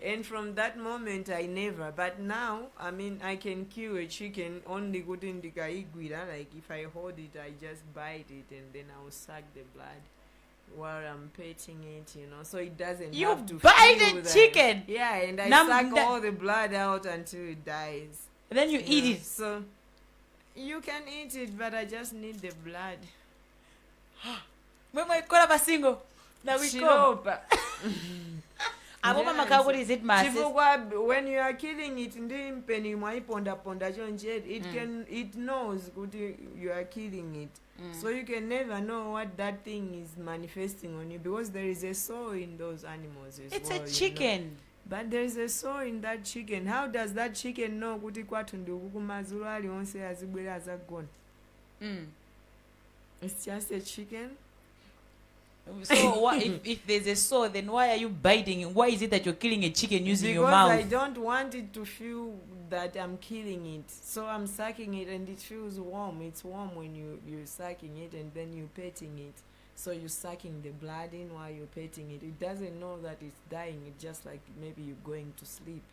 And from that moment, I never. But now, I mean, I can kill a chicken only good in the kaigwira. Like if I hold it, I just bite it and then I'll suck the blood while I'm petting it, you know. So it doesn't You have to bite feel a that. chicken? Yeah, and I Nam- suck na- all the blood out until it dies. And then you eat Yeah, it. so you can eat it, but I just need the blood. When we call up a single. Now we come. Chiropa. Abo mama ka, what is it, masses? Chifukwa when you are killing it ndi mpeni mwaiponda ponda chonje, it knows kuti you are killing it. So you can never know what that thing is manifesting on you, because there is a soul in those animals as It's well, a chicken. you know. But there is a soul in that chicken. How does that chicken know kuti kwathu ndi uku kumazulu alionse azibwera azagona? It's just a chicken. So what if there's a soul, then why are you biting it? Why is it that you're killing a chicken using your mouth? Because I don't want it to feel that I'm killing it. So I'm sucking it and it feels warm. It's warm when you're sucking it and then you're petting it. So you're sucking the blood in while you're petting it. It doesn't know that it's dying. It's just like maybe you're going to sleep.